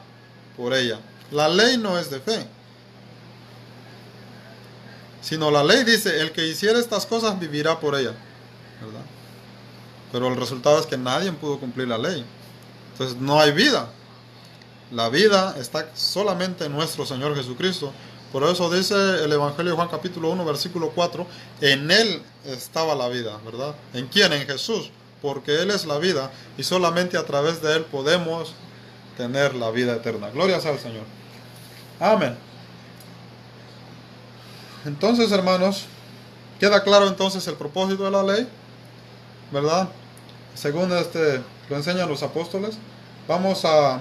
Speaker 2: por ella. La ley no es de fe, sino la ley dice, el que hiciere estas cosas vivirá por ella, ¿verdad? Pero el resultado es que nadie pudo cumplir la ley. Entonces no hay vida. La vida está solamente en nuestro Señor Jesucristo. Por eso dice el Evangelio de Juan capítulo 1 versículo 4, en Él estaba la vida, ¿verdad? ¿En quién? En Jesús, porque Él es la vida y solamente a través de Él podemos tener la vida eterna. Gloria sea al Señor. Amén. Entonces, hermanos, queda claro entonces el propósito de la ley, ¿verdad? Según lo enseñan los apóstoles. Vamos a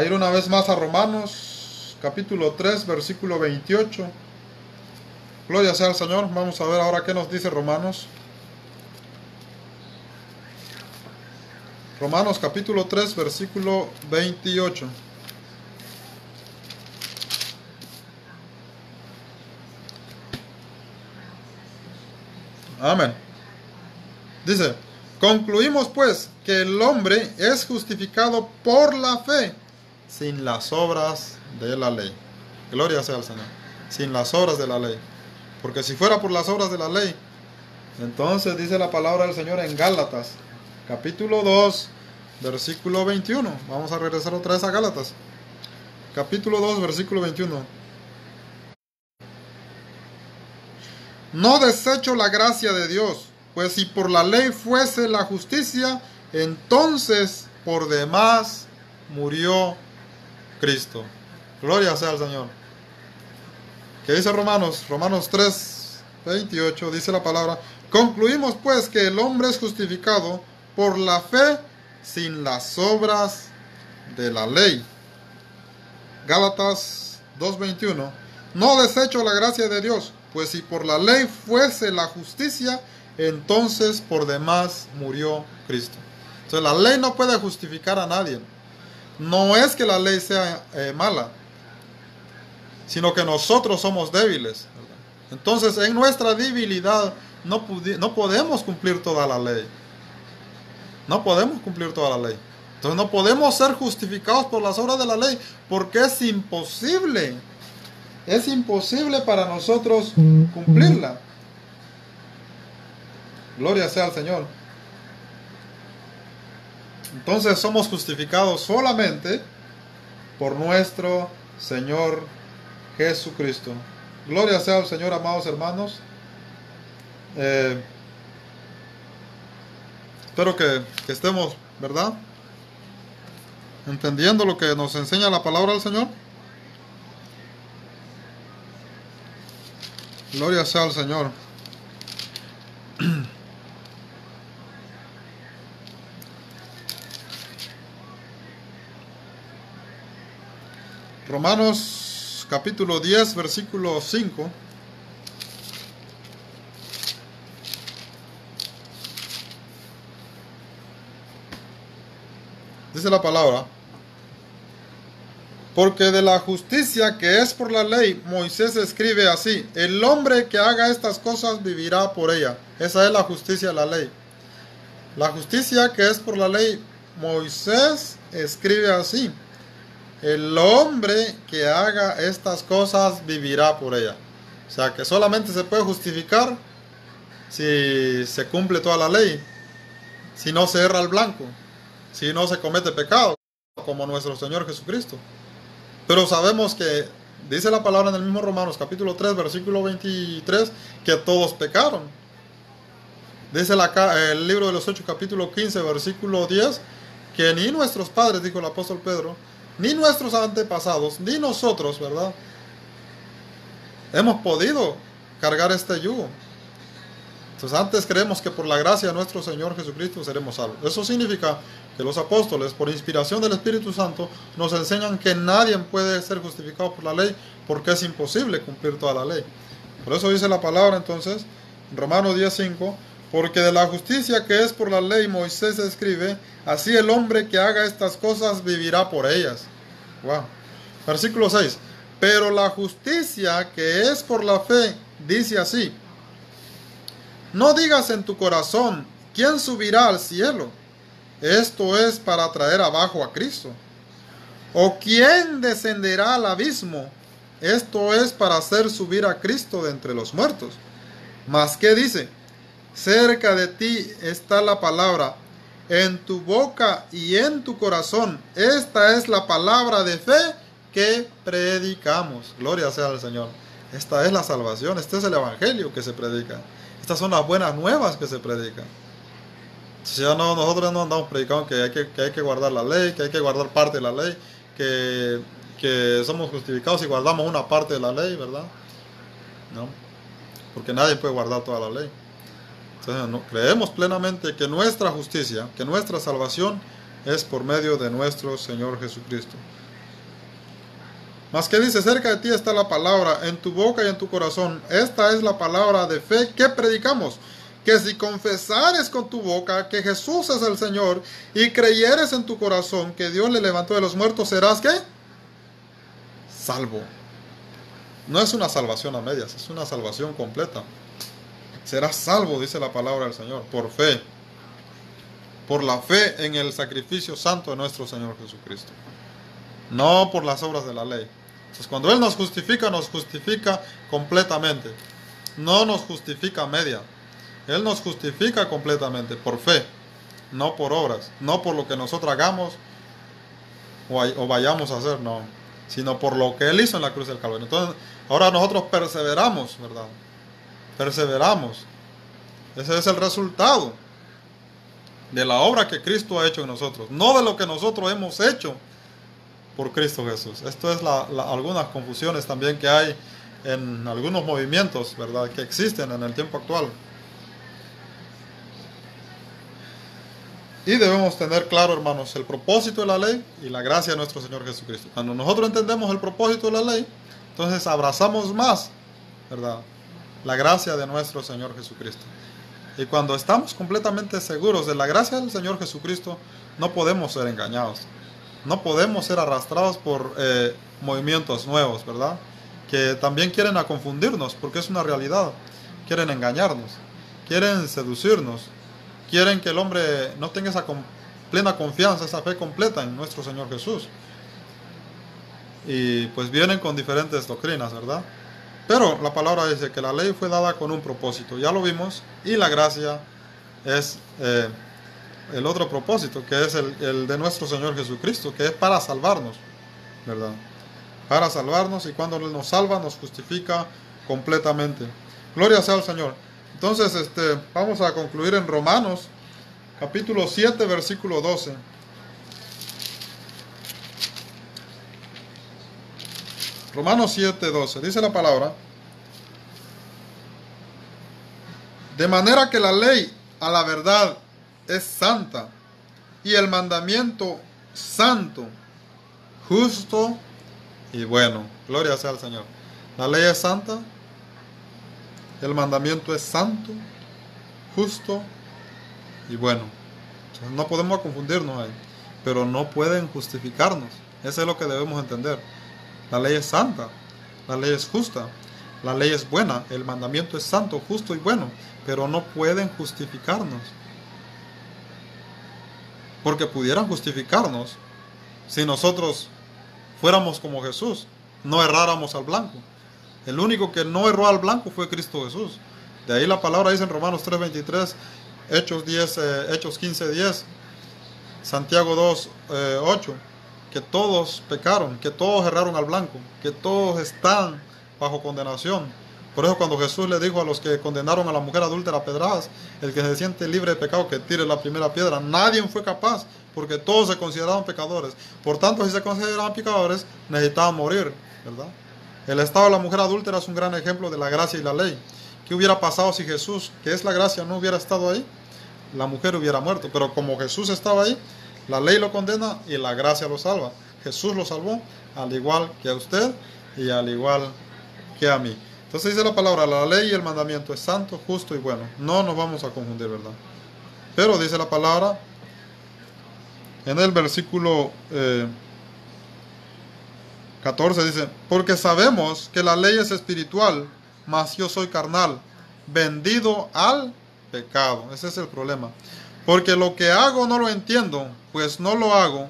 Speaker 2: ir una vez más a Romanos capítulo 3 versículo 28. Gloria sea al Señor. Vamos a ver ahora qué nos dice Romanos. Romanos capítulo 3 versículo 28. Amén. Dice, concluimos pues que el hombre es justificado por la fe, sin las obras de la ley. Gloria sea al Señor. Sin las obras de la ley. Porque si fuera por las obras de la ley, entonces dice la palabra del Señor en Gálatas, capítulo 2, versículo 21. Vamos a regresar otra vez a Gálatas. Capítulo 2, versículo 21. No desecho la gracia de Dios, pues si por la ley fuese la justicia, entonces por demás murió Cristo. Gloria sea al Señor. ¿Qué dice Romanos? Romanos 3, 28, dice la palabra, concluimos pues que el hombre es justificado por la fe sin las obras de la ley. Gálatas 2:21, no desecho la gracia de Dios, pues si por la ley fuese la justicia, entonces por demás murió Cristo. Entonces la ley no puede justificar a nadie. No es que la ley sea mala, sino que nosotros somos débiles, ¿verdad? Entonces en nuestra debilidad no podemos cumplir toda la ley. No podemos cumplir toda la ley. Entonces no podemos ser justificados por las obras de la ley, porque es imposible. Es imposible para nosotros cumplirla. Gloria sea al Señor. Entonces somos justificados solamente por nuestro Señor Jesucristo. Gloria sea al Señor, amados hermanos. Espero que estemos, ¿verdad?, entendiendo lo que nos enseña la palabra del Señor. Gloria sea al Señor. Romanos capítulo 10, versículo 5. Dice la palabra, porque de la justicia que es por la ley, Moisés escribe así, el hombre que haga estas cosas vivirá por ella. Esa es la justicia de la ley. La justicia que es por la ley, Moisés escribe así, el hombre que haga estas cosas vivirá por ella. O sea que solamente se puede justificar si se cumple toda la ley, si no se erra el blanco, si no se comete pecado, como nuestro Señor Jesucristo. Pero sabemos que dice la palabra en el mismo Romanos capítulo 3 versículo 23 que todos pecaron. Dice el libro de los Hechos capítulo 15 versículo 10 que ni nuestros padres, dijo el apóstol Pedro, ni nuestros antepasados, ni nosotros, ¿verdad?, hemos podido cargar este yugo. Entonces antes creemos que por la gracia de nuestro Señor Jesucristo seremos salvos. Eso significa que los apóstoles, por inspiración del Espíritu Santo, nos enseñan que nadie puede ser justificado por la ley, porque es imposible cumplir toda la ley. Por eso dice la palabra entonces, en Romanos 10:5, porque de la justicia que es por la ley Moisés escribe, así el hombre que haga estas cosas vivirá por ellas. Wow. Versículo 6, pero la justicia que es por la fe dice así, No digas en tu corazón, ¿quién subirá al cielo? Esto es para traer abajo a Cristo. ¿O quién descenderá al abismo? Esto es para hacer subir a Cristo de entre los muertos. Mas, ¿qué dice? Cerca de ti está la palabra, en tu boca y en tu corazón. Esta es la palabra de fe que predicamos. Gloria sea al Señor. Esta es la salvación, este es el evangelio que se predica. Estas son las buenas nuevas que se predican. Si ya no, nosotros no andamos predicando que hay que guardar la ley, que hay que guardar parte de la ley, que somos justificados si guardamos una parte de la ley, ¿verdad? No, porque nadie puede guardar toda la ley. Entonces, no, creemos plenamente que nuestra justicia, que nuestra salvación es por medio de nuestro Señor Jesucristo. Mas que dice, cerca de ti está la palabra, en tu boca y en tu corazón. Esta es la palabra de fe que predicamos. Que si confesares con tu boca que Jesús es el Señor y creyeres en tu corazón que Dios le levantó de los muertos, serás ¿qué? Salvo. No es una salvación a medias, es una salvación completa. Serás salvo, dice la palabra del Señor, por fe. Por la fe en el sacrificio santo de nuestro Señor Jesucristo. No por las obras de la ley. Entonces, cuando Él nos justifica completamente. No nos justifica a media. Él nos justifica completamente por fe, no por obras, no por lo que nosotros hagamos o vayamos a hacer, no, sino por lo que Él hizo en la cruz del Calvario. Entonces, ahora nosotros perseveramos, ¿verdad? Perseveramos. Ese es el resultado de la obra que Cristo ha hecho en nosotros, no de lo que nosotros hemos hecho por Cristo Jesús. Esto es algunas confusiones también que hay en algunos movimientos, ¿verdad?, que existen en el tiempo actual. Y debemos tener claro, hermanos, el propósito de la ley y la gracia de nuestro Señor Jesucristo. Cuando nosotros entendemos el propósito de la ley, entonces abrazamos más, ¿verdad?, la gracia de nuestro Señor Jesucristo. Y cuando estamos completamente seguros de la gracia del Señor Jesucristo, no podemos ser engañados. No podemos ser arrastrados por movimientos nuevos, ¿verdad?, que también quieren a confundirnos, porque es una realidad. Quieren engañarnos, quieren seducirnos. Quieren que el hombre no tenga esa plena confianza, esa fe completa en nuestro Señor Jesús. Y pues vienen con diferentes doctrinas, ¿verdad? Pero la palabra dice que la ley fue dada con un propósito, ya lo vimos, y la gracia es el otro propósito, que es el de nuestro Señor Jesucristo, que es para salvarnos, ¿verdad? Para salvarnos, y cuando Él nos salva, nos justifica completamente. Gloria sea al Señor. Entonces, vamos a concluir en Romanos, capítulo 7, versículo 12. Romanos 7, 12. Dice la palabra: de manera que la ley, a la verdad, es santa, y el mandamiento santo, justo y bueno. Gloria sea al Señor. La ley es santa. El mandamiento es santo, justo y bueno. Entonces, no podemos confundirnos ahí, pero no pueden justificarnos. Eso es lo que debemos entender. La ley es santa, la ley es justa, la ley es buena, el mandamiento es santo, justo y bueno, pero no pueden justificarnos. Porque pudieran justificarnos si nosotros fuéramos como Jesús, no erráramos al blanco. El único que no erró al blanco fue Cristo Jesús. De ahí la palabra dice en Romanos 3:23, Hechos 15:10, Santiago 2:8, que todos pecaron, que todos erraron al blanco, que todos están bajo condenación. Por eso cuando Jesús le dijo a los que condenaron a la mujer adúltera a pedradas, el que se siente libre de pecado que tire la primera piedra, nadie fue capaz, porque todos se consideraban pecadores. Por tanto, si se consideraban pecadores, necesitaban morir, ¿verdad? El estado de la mujer adúltera es un gran ejemplo de la gracia y la ley. ¿Qué hubiera pasado si Jesús, que es la gracia, no hubiera estado ahí? La mujer hubiera muerto, pero como Jesús estaba ahí, la ley lo condena y la gracia lo salva. Jesús lo salvó, al igual que a usted y al igual que a mí. Entonces dice la palabra, la ley y el mandamiento es santo, justo y bueno. No nos vamos a confundir, ¿verdad? Pero dice la palabra en el versículo 14, dice: porque sabemos que la ley es espiritual, mas yo soy carnal, vendido al pecado. Ese es el problema. Porque lo que hago no lo entiendo, pues no lo hago.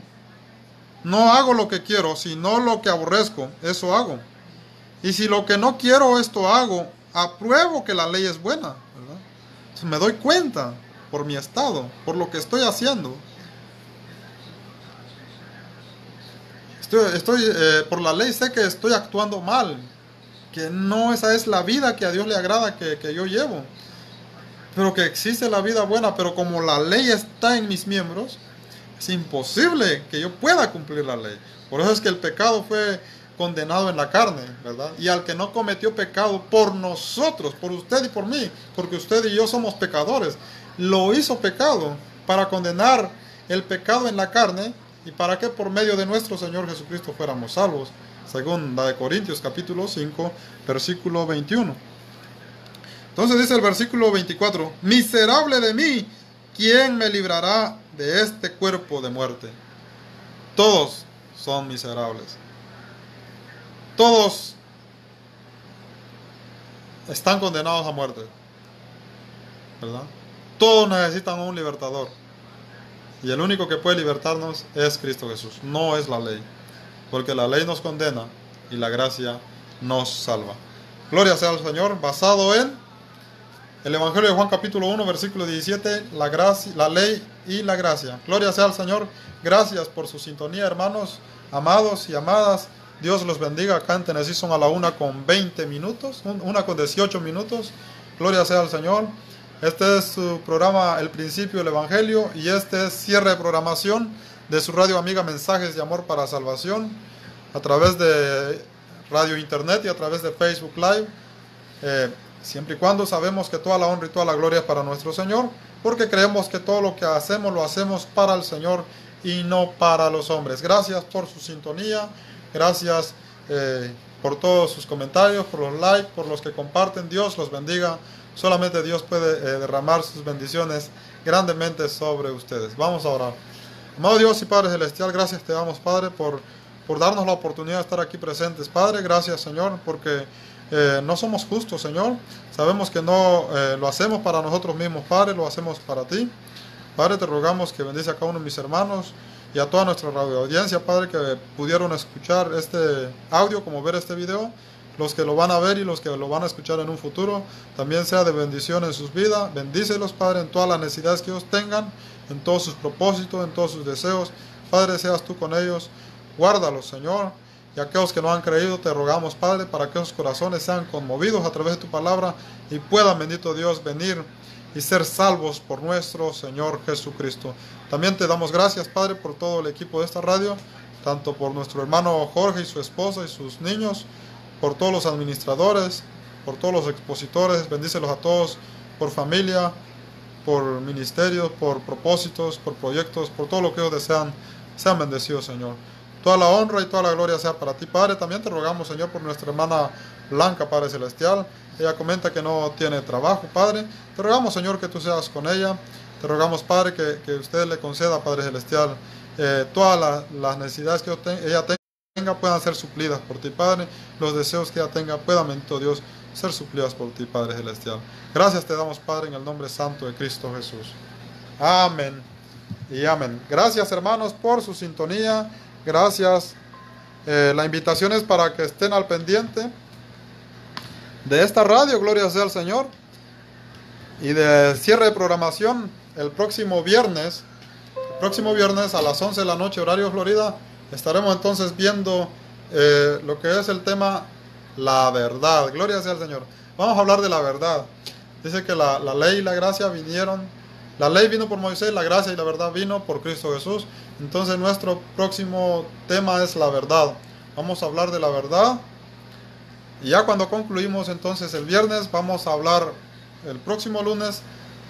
Speaker 2: No hago lo que quiero, sino lo que aborrezco, eso hago. Y si lo que no quiero, esto hago, apruebo que la ley es buena, ¿verdad? Entonces me doy cuenta por mi estado, por lo que estoy haciendo. Por la ley sé que estoy actuando mal, que no esa es la vida que a Dios le agrada que yo llevo. Pero que existe la vida buena, pero como la ley está en mis miembros, es imposible que yo pueda cumplir la ley. Por eso es que el pecado fue condenado en la carne, ¿verdad? Y al que no cometió pecado por nosotros, por usted y por mí, porque usted y yo somos pecadores, lo hizo pecado para condenar el pecado en la carne y para que por medio de nuestro Señor Jesucristo fuéramos salvos. Según la de Corintios capítulo 5, versículo 21. Entonces dice el versículo 24, miserable de mí, ¿quién me librará de este cuerpo de muerte? Todos son miserables. Todos están condenados a muerte, ¿verdad? Todos necesitan un libertador. Y el único que puede libertarnos es Cristo Jesús, no es la ley. Porque la ley nos condena y la gracia nos salva. Gloria sea al Señor, basado en el Evangelio de Juan capítulo 1, versículo 17, la ley y la gracia. Gloria sea al Señor. Gracias por su sintonía, hermanos, amados y amadas. Dios los bendiga. Acá en Tennessee son a la 1:20, 1:18. Gloria sea al Señor. Este es su programa El Principio del Evangelio y este es cierre de programación de su radio amiga Mensajes de Amor para Salvación a través de radio internet y a través de Facebook Live. Siempre y cuando sabemos que toda la honra y toda la gloria es para nuestro Señor, porque creemos que todo lo que hacemos lo hacemos para el Señor y no para los hombres. Gracias por su sintonía, gracias por todos sus comentarios, por los likes, por los que comparten. Dios los bendiga. Solamente Dios puede derramar sus bendiciones grandemente sobre ustedes. Vamos a orar. Amado Dios y Padre Celestial, gracias te damos, Padre, por darnos la oportunidad de estar aquí presentes. Padre, gracias, Señor, porque no somos justos, Señor. Sabemos que no lo hacemos para nosotros mismos, Padre, lo hacemos para ti. Padre, te rogamos que bendice a cada uno de mis hermanos y a toda nuestra radio audiencia, Padre, que pudieron escuchar este audio como ver este video. Los que lo van a ver y los que lo van a escuchar en un futuro, también sea de bendición en sus vidas. Bendícelos, Padre, en todas las necesidades que ellos tengan, en todos sus propósitos, en todos sus deseos. Padre, seas tú con ellos. Guárdalos, Señor. Y aquellos que no han creído, te rogamos, Padre, para que esos corazones sean conmovidos a través de tu palabra y puedan, bendito Dios, venir y ser salvos por nuestro Señor Jesucristo. También te damos gracias, Padre, por todo el equipo de esta radio, tanto por nuestro hermano Jorge y su esposa y sus niños, por todos los administradores, por todos los expositores. Bendícelos a todos, por familia, por ministerios, por propósitos, por proyectos, por todo lo que ellos desean. Sean bendecidos, Señor. Toda la honra y toda la gloria sea para ti, Padre. También te rogamos, Señor, por nuestra hermana Blanca, Padre Celestial. Ella comenta que no tiene trabajo, Padre. Te rogamos, Señor, que tú seas con ella. Te rogamos, Padre, que usted le conceda, Padre Celestial, todas las necesidades que ella tenga puedan ser suplidas por ti, Padre. Los deseos que ella tenga puedan, bendito Dios, ser suplidas por ti, Padre Celestial. Gracias te damos, Padre, en el nombre santo de Cristo Jesús. Amén y amén. Gracias, hermanos, por su sintonía. Gracias. La invitación es para que estén al pendiente de esta radio, gloria sea al Señor. Y de cierre de programación el próximo viernes a las 11 de la noche, horario Florida. Estaremos entonces viendo lo que es el tema la verdad. Gloria sea al Señor. Vamos a hablar de la verdad. Dice que la ley y la gracia vinieron. La ley vino por Moisés, la gracia y la verdad vino por Cristo Jesús. Entonces nuestro próximo tema es la verdad. Vamos a hablar de la verdad. Y ya cuando concluimos entonces el viernes, vamos a hablar el próximo lunes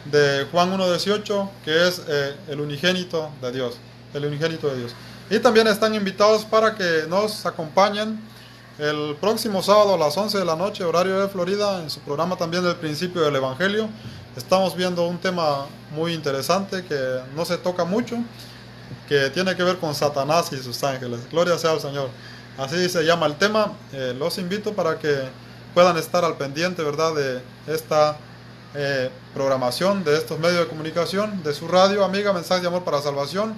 Speaker 2: de Juan 1:18, que es el unigénito de Dios. El unigénito de Dios. Y también están invitados para que nos acompañen el próximo sábado a las 11 de la noche, horario de Florida, en su programa también del Principio del Evangelio. Estamos viendo un tema muy interesante que no se toca mucho, que tiene que ver con Satanás y sus ángeles. Gloria sea al Señor. Así se llama el tema. Los invito para que puedan estar al pendiente, ¿verdad?, de esta programación de estos medios de comunicación, de su radio amiga Mensajes de Amor para Salvación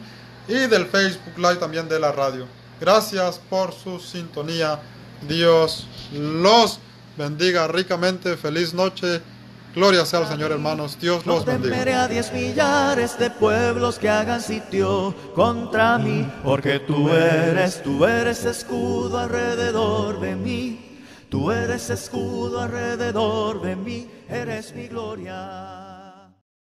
Speaker 2: y del Facebook Live también de la radio. Gracias por su sintonía. Dios los bendiga ricamente. Feliz noche. Gloria sea al Señor, hermanos. Dios los bendiga.
Speaker 1: No temeré a 10 millares de pueblos que hagan sitio contra mí, porque tú eres escudo alrededor de mí. Tú eres escudo alrededor de mí, eres mi gloria.